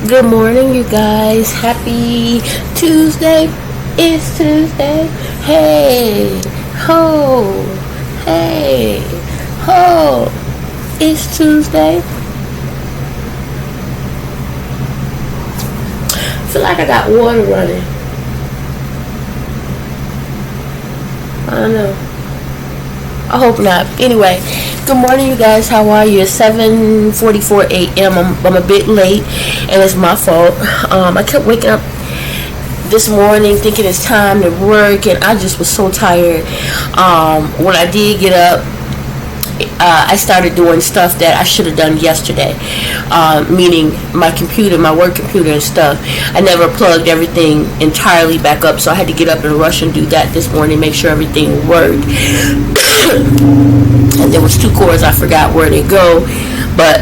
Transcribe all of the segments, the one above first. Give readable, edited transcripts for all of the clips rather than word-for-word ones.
Good morning, you guys. Happy Tuesday. It's Tuesday. Hey, ho. Hey, ho. It's Tuesday. I feel like I got water running. I don't know. I hope not. Anyway, good morning, you guys. How are you? It's 7:44 a.m. I'm a bit late, and it's my fault. I kept waking up this morning thinking it's time to work, and I just was so tired. When I did get up, I started doing stuff that I should have done yesterday, meaning my computer, my work computer and stuff. I never plugged everything entirely back up, so I had to get up and rush and do that this morning, make sure everything worked. And there was two cords I forgot where they go, but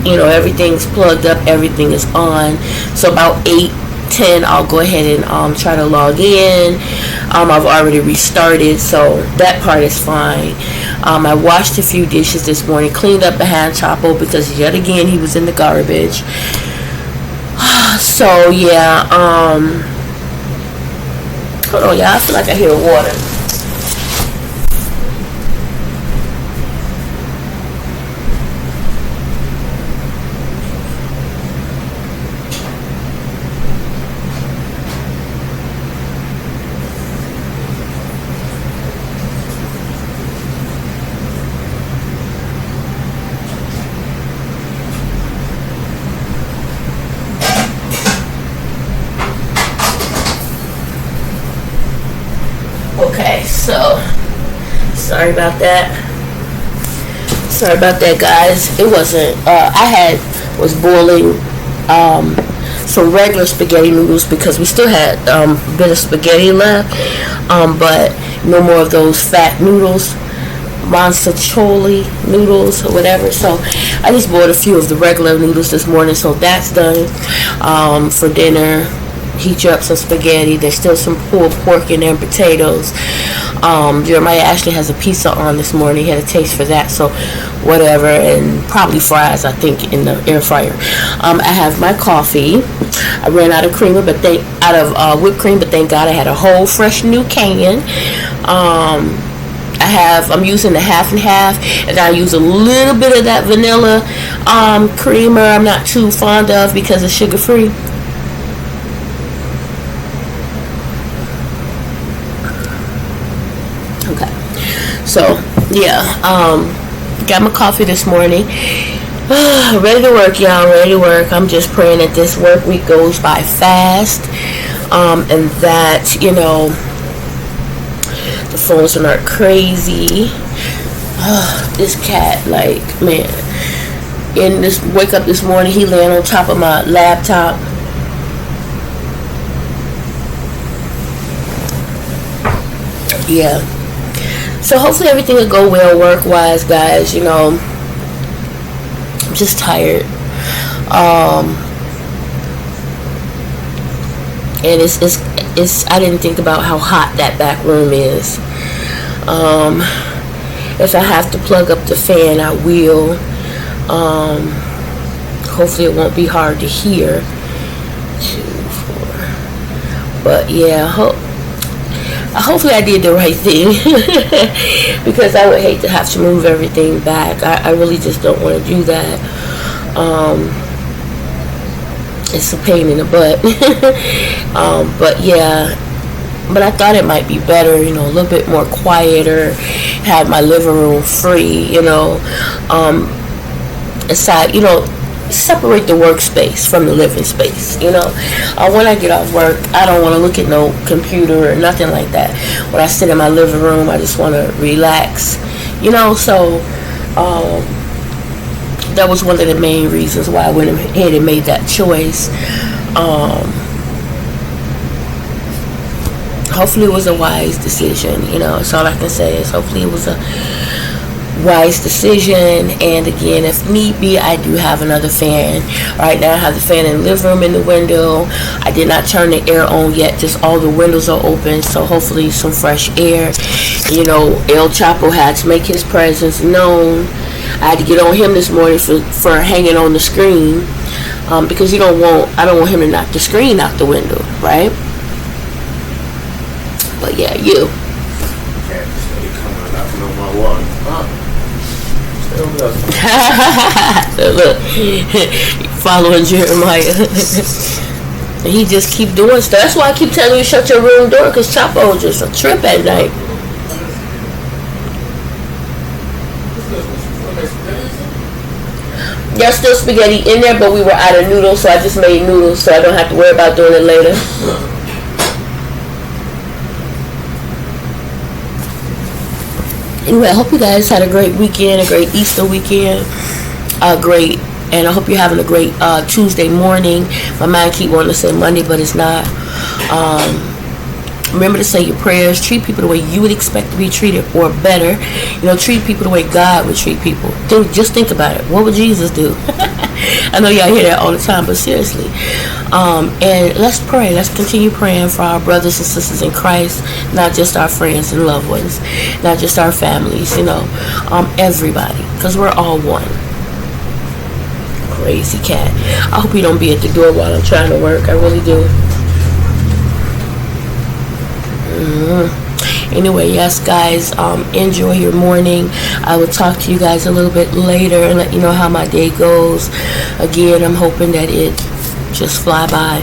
you know, everything's plugged up, everything is on. So about 8:10 I'll go ahead and try to log in. I've already restarted, so that part is fine. I washed a few dishes this morning, cleaned up the hand chopper because yet again he was in the garbage. So yeah, hold on, y'all. I feel like I hear water. Okay, so sorry about that. Sorry about that, guys. It wasn't. I was boiling some regular spaghetti noodles because we still had a bit of spaghetti left, but no more of those fat noodles, Monstacholi noodles or whatever. So I just bought a few of the regular noodles this morning, so that's done for dinner. Heat you up some spaghetti. There's still some pulled pork in there and potatoes. Jeremiah actually has a pizza on this morning. He had a taste for that, so whatever. And probably fries, I think, in the air fryer. I have my coffee. I ran out of creamer, but whipped cream, but thank God I had a whole fresh new can. I'm using the half and half, and I use a little bit of that vanilla creamer. I'm not too fond of because it's sugar free. Okay, so yeah, got my coffee this morning. Ready to work, y'all. Ready to work. I'm just praying that this work week goes by fast, and that, you know, the phones are not crazy. This cat, like, man, wake up this morning, he laying on top of my laptop. Yeah. So hopefully everything will go well work-wise, guys. You know, I'm just tired. And it's I didn't think about how hot that back room is. If I have to plug up the fan, I will. Hopefully it won't be hard to hear. 2, 4. But yeah, hopefully I did the right thing because I would hate to have to move everything back. I really just don't want to do that. It's a pain in the butt. But yeah, but I thought it might be better, you know, a little bit more quieter, have my living room free, you know, aside, you know, separate the workspace from the living space, you know. When I get off work, I don't want to look at no computer or nothing like that. When I sit in my living room, I just want to relax, you know. So that was one of the main reasons why I went ahead and made that choice. Hopefully it was a wise decision, you know. That's all I can say is hopefully it was a wise decision. And again, if need be, I do have another fan. Right now I have the fan in the living room in the window. I did not turn the air on yet, just all the windows are open, so hopefully some fresh air. You know, El Chapo had to make his presence known. I had to get on him this morning for hanging on the screen. because I don't want him to knock the screen out the window, right? But yeah, you. Cat steady coming knocking on my wall. So look, following Jeremiah. And he just keep doing stuff. That's why I keep telling you shut your room door, because Chapo just a trip at night. There's still spaghetti in there, but we were out of noodles, so I just made noodles so I don't have to worry about doing it later. Anyway, I hope you guys had a great weekend, a great Easter weekend. And I hope you're having a great Tuesday morning. My mind keep wanting to say Monday, but it's not. Remember to say your prayers. Treat people the way you would expect to be treated, or better. Treat people the way God would treat people. Just think about it. What would Jesus do? I know y'all hear that all the time, but seriously. And let's pray. Let's continue praying for our brothers and sisters in Christ, not just our friends and loved ones, not just our families. Everybody, because we're all one. Crazy cat. I hope you don't be at the door while I'm trying to work. I really do. Anyway, yes, guys, enjoy your morning. I will talk to you guys a little bit later and let you know how my day goes. Again, I'm hoping that it just fly by,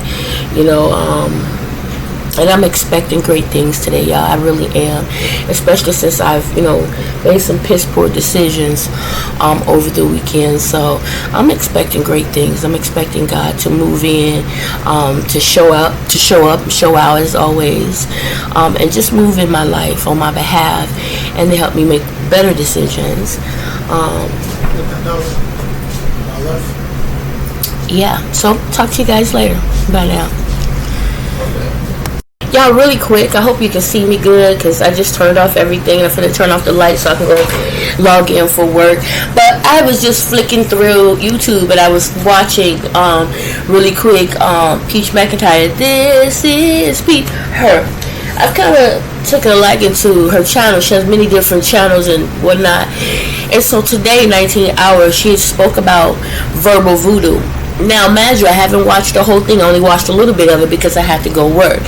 and I'm expecting great things today, y'all. I really am, especially since I've, made some piss poor decisions over the weekend. So I'm expecting great things. I'm expecting God to move in, to show up, show out as always, and just move in my life on my behalf, and to help me make better decisions. Yeah, so talk to you guys later. Bye now. Y'all, really quick, I hope you can see me good, because I just turned off everything, and I'm finna turn off the lights so I can go log in for work. But I was just flicking through YouTube, and I was watching, really quick, Peach McIntyre. This is Peach. Her. I've kind of taken a liking to her channel. She has many different channels and whatnot. And so today, 19 Hours, she spoke about verbal voodoo. Now, mind you, I haven't watched the whole thing. I only watched a little bit of it because I had to go work.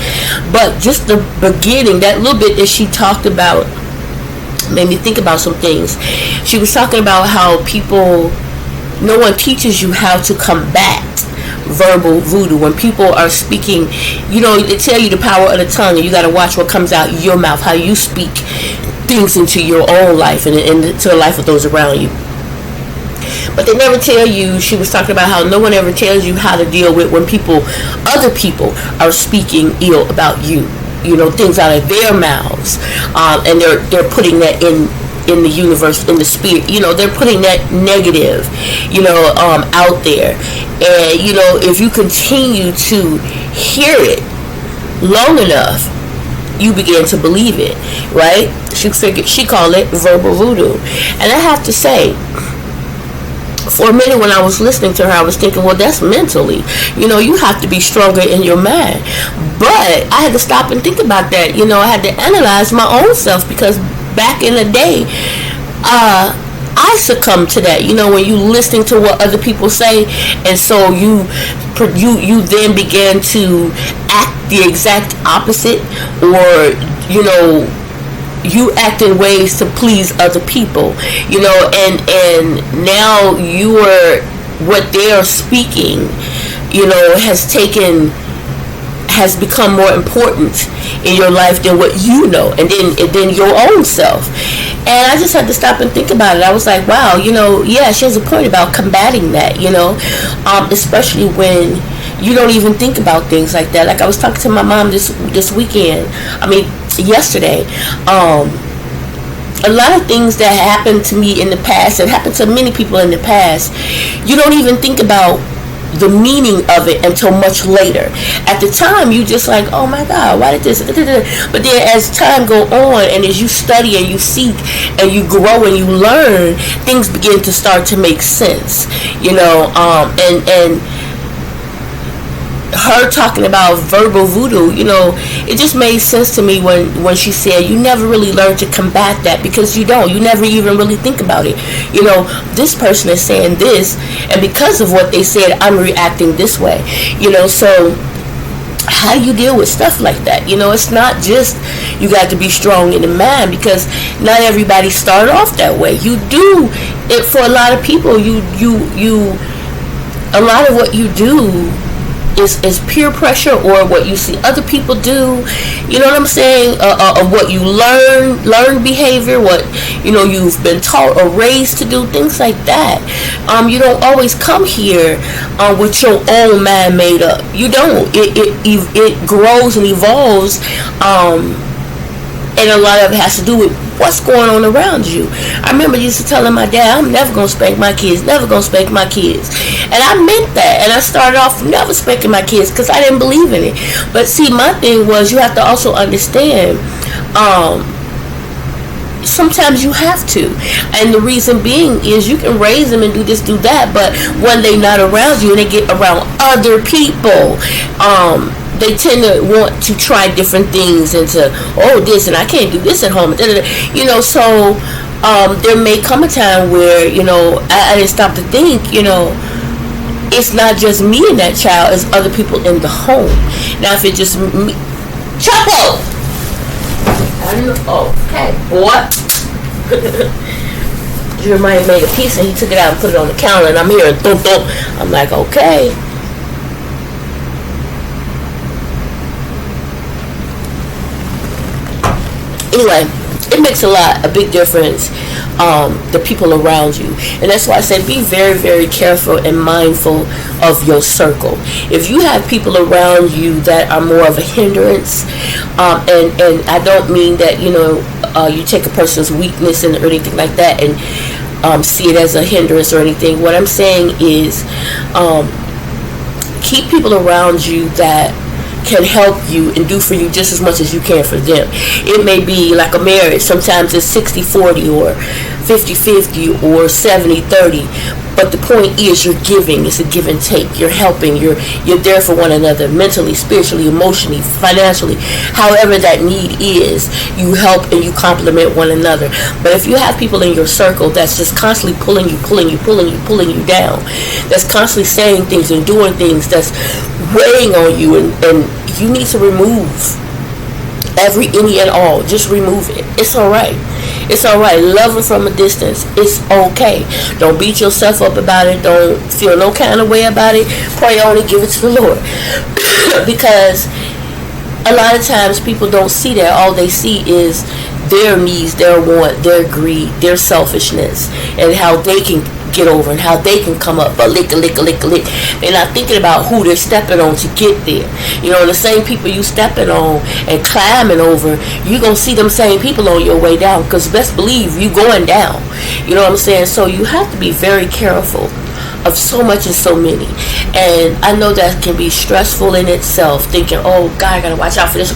But just the beginning, that little bit that she talked about, made me think about some things. She was talking about how no one teaches you how to combat verbal voodoo. When people are speaking, they tell you the power of the tongue, and you got to watch what comes out your mouth, how you speak things into your own life and into the life of those around you. But they never tell you, she was talking about how no one ever tells you how to deal with when other people are speaking ill about you, things out of their mouths, and they're putting that in the universe, in the spirit, they're putting that negative, out there. And, if you continue to hear it long enough, you begin to believe it, right? She called it verbal voodoo. And I have to say, for a minute when I was listening to her, I was thinking, well, that's mentally. You have to be stronger in your mind. But I had to stop and think about that. I had to analyze my own self, because back in the day, I succumbed to that. When you listening to what other people say, and so you then began to act the exact opposite, or you act in ways to please other people, and now what they are speaking, has become more important in your life than what and then your own self. And I just had to stop and think about it. I was like, wow, yeah, she has a point about combating that, especially when you don't even think about things like that. Like I was talking to my mom this weekend. Yesterday. A lot of things that happened to me in the past, and happened to many people in the past, you don't even think about the meaning of it until much later. At the time, you just like, oh my God, why did this? But then as time go on, and as you study and you seek and you grow and you learn, things begin to start to make sense, and her talking about verbal voodoo, it just made sense to me when she said you never really learn to combat that, because you never even really think about it. This person is saying this, and because of what they said, I'm reacting this way. So how do you deal with stuff like that? It's not just you got to be strong in the mind, because not everybody start off that way. You do it for a lot of people. You a lot of what you do is peer pressure, or what you see other people do. You know what I'm saying? Of what you learn behavior, what you've been taught or raised to do, things like that. You don't always come here with your own mind made up. You don't. It grows and evolves, and a lot of it has to do with what's going on around you. I remember used to telling my dad, I'm never going to spank my kids, never going to spank my kids. And I meant that. And I started off never spanking my kids because I didn't believe in it. But see, my thing was, you have to also understand, sometimes you have to. And the reason being is you can raise them and do this, do that, but when they're not around you and they get around other people, they tend to want to try different things and to, this, and I can't do this at home. So there may come a time where, I didn't stop to think, it's not just me and that child, it's other people in the home. Now, if it's just me, Chapo! Okay, what? Jeremiah made a piece and he took it out and put it on the counter, and I'm hearing thump thump. I'm like, okay. Anyway, it makes a big difference, the people around you. And that's why I say be very, very careful and mindful of your circle. If you have people around you that are more of a hindrance, and I don't mean that, you take a person's weakness or anything like that and see it as a hindrance or anything. What I'm saying is, keep people around you that can help you and do for you just as much as you can for them. It may be like a marriage. Sometimes it's 60-40 or 50-50 or 70-30. But the point is, you're giving. It's a give and take. You're helping. You're there for one another, mentally, spiritually, emotionally, financially. However that need is, you help and you complement one another. But if you have people in your circle that's just constantly pulling you down, that's constantly saying things and doing things that's weighing on you, and you need to remove any and all. Just remove it. It's alright. It's alright. Love them from a distance. It's okay. Don't beat yourself up about it. Don't feel no kind of way about it. Pray on it. Give it to the Lord. Because a lot of times people don't see that. All they see is their needs, their want, their greed, their selfishness, and how they can get over and how they can come up, but lick. They're not thinking about who they're stepping on to get there. The same people you stepping on and climbing over, you're going to see them same people on your way down, because best believe you going down. You know what I'm saying? So you have to be very careful of so much and so many. And I know that can be stressful in itself, thinking, oh God, I got to watch out for this.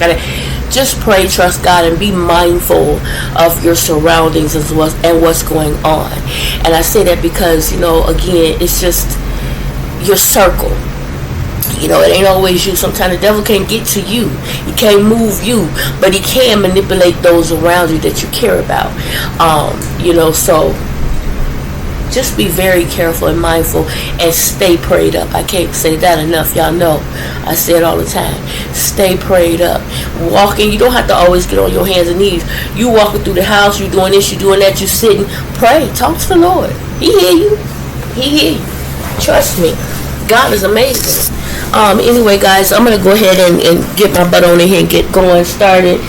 Just pray, trust God, and be mindful of your surroundings and what's going on. And I say that because, again, it's just your circle. It ain't always you. Sometimes the devil can't get to you. He can't move you, but he can manipulate those around you that you care about. So just be very careful and mindful and stay prayed up. I can't say that enough. Y'all know I say it all the time. Stay prayed up. Walking, you don't have to always get on your hands and knees. You walking through the house, you doing this, you doing that, you sitting. Pray. Talk to the Lord. He hear you. He hear you. Trust me. God is amazing. Anyway, guys, I'm going to go ahead and get my butt on in here and get going started.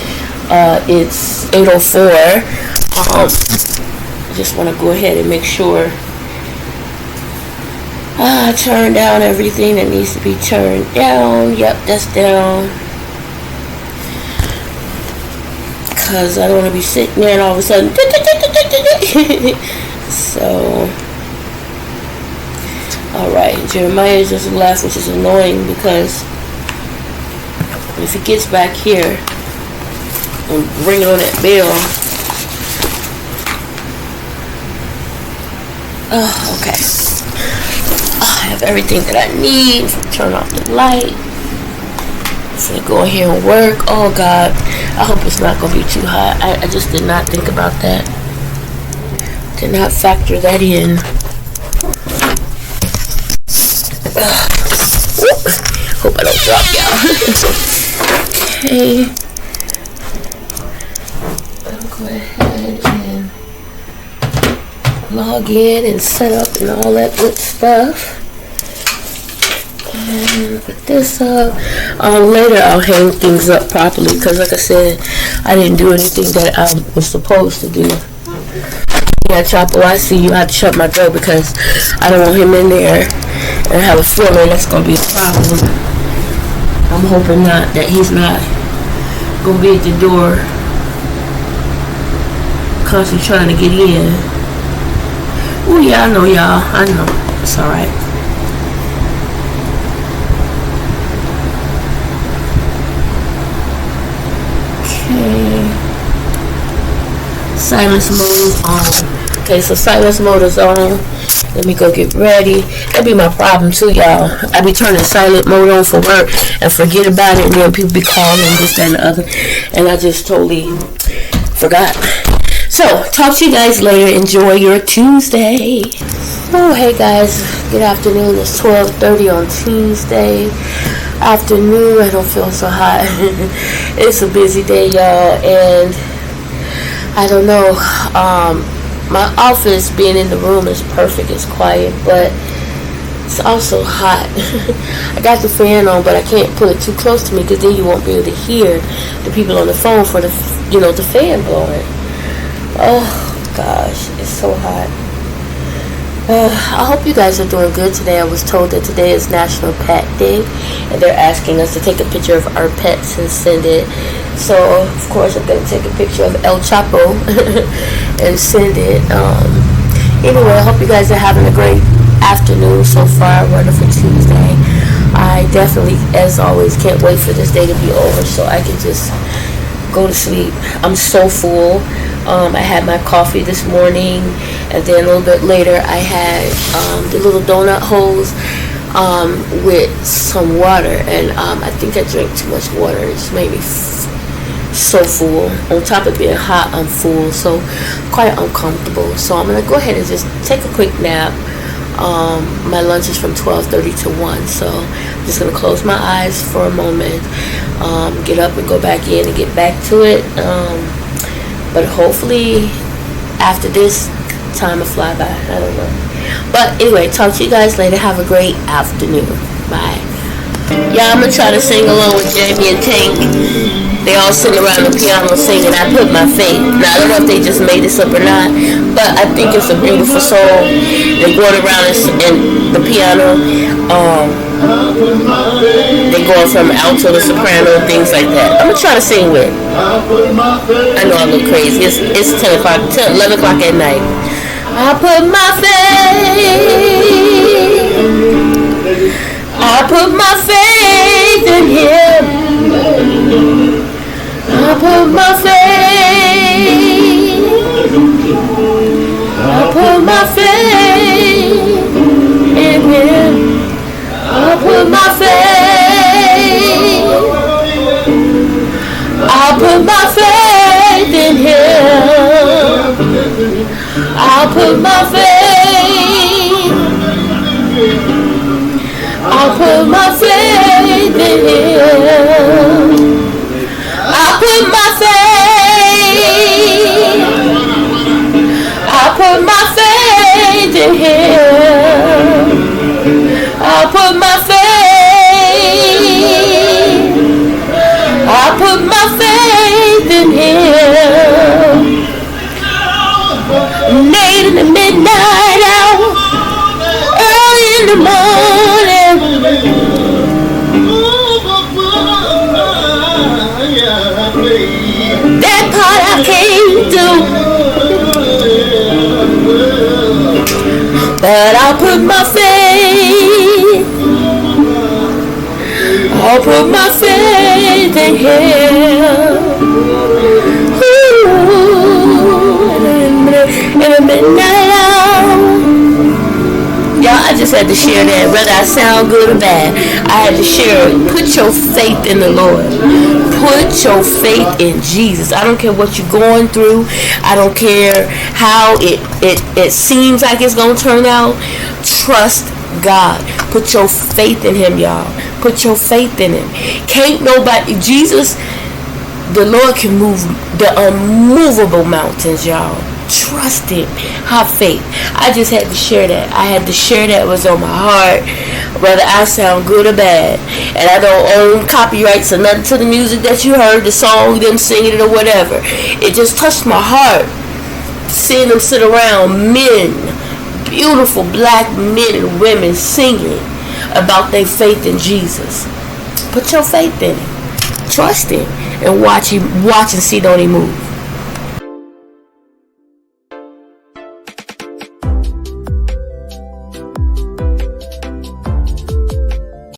It's 8:04. Just want to go ahead and make sure I turn down everything that needs to be turned down. Yep, that's down. Because I don't want to be sitting there and all of a sudden so alright, Jeremiah just left, which is annoying, because if he gets back here and ringing on that bell. Oh, okay. I have everything that I need. Turn off the light. Finna go in here and work. Oh God, I hope it's not gonna be too hot. I just did not think about that. Did not factor that in. Hope I don't drop y'all. Okay. I'll go ahead and log in and set up and all that good stuff. And put this up. Later I'll hang things up properly because like I said, I didn't do anything that I was supposed to do. Yeah, Chopper, I see you. I have to shut my door because I don't want him in there. And I have a feeling that's going to be a problem. I'm hoping not, that he's not going to be at the door constantly trying to get in. Oh yeah, I know y'all. I know. It's alright. Okay. Silence mode is on. Okay, so silence mode is on. Let me go get ready. That'd be my problem too, y'all. I be turning silent mode on for work and forget about it, and then people be calling this, that, and the other, and I just totally forgot. So, talk to you guys later. Enjoy your Tuesday. Oh, hey guys. Good afternoon. It's 12:30 on Tuesday afternoon. I don't feel so hot. It's a busy day, y'all, and I don't know. My office, being in the room, is perfect. It's quiet, but it's also hot. I got the fan on, but I can't put it too close to me because then you won't be able to hear the people on the phone for the, the fan blowing. Oh gosh, it's so hot. I hope you guys are doing good today. I was told that today is National Pet Day, and they're asking us to take a picture of our pets and send it. So, of course, I'm going to take a picture of El Chapo and send it. Anyway, I hope you guys are having a great afternoon so far. Wonderful Tuesday. I definitely, as always, can't wait for this day to be over so I can just go to sleep. I'm so full. I had my coffee this morning, and then a little bit later I had the little donut holes with some water, and I think I drank too much water. It just made me so full. On top of being hot, I'm full, so quite uncomfortable. So I'm gonna go ahead and just take a quick nap. My lunch is from 12:30 to 1, so I'm just gonna close my eyes for a moment, get up and go back in and get back to it. But hopefully after this, time will fly by. I don't know. But anyway, talk to you guys later. Have a great afternoon. Bye. Yeah, I'm gonna try to sing along with Jamie and Tank. They all sing around the piano singing I Put My Faith. Now I don't know if they just made this up or not, but I think it's a beautiful song. They go around and the piano, they go from alto to soprano, things like that. I'm gonna try to sing with. I know I look crazy. It's 11 o'clock at night. I put my faith in Him. I put my faith. I put my faith in Him. I put my faith. I put my faith in Him. I put my faith. I put my faith in Him. I put my faith. I put my faith in Him. I put my faith. I put my faith in Him. Late in the midnight hour, early in the morning. That part I can't do, but I'll put my faith. I'll put my faith in Him. Ooh, in the midnight hour. Y'all, I just had to share that. Whether I sound good or bad, I had to share it. Put your faith in the Lord. Put your faith in Jesus. I don't care what you're going through. I don't care how it seems like it's going to turn out. Trust God. Put your faith in Him, y'all. Put your faith in Him. Can't nobody, Jesus, the Lord can move the unmovable mountains, y'all. Trust Him. Have faith. I just had to share that. I had to share that. It was on my heart, whether I sound good or bad. And I don't own copyrights or nothing to the music that you heard, the song, them singing it or whatever. It just touched my heart. Seeing them sit around, men, beautiful black men and women singing about their faith in Jesus. Put your faith in Him. Trust Him and watch and see, don't He move.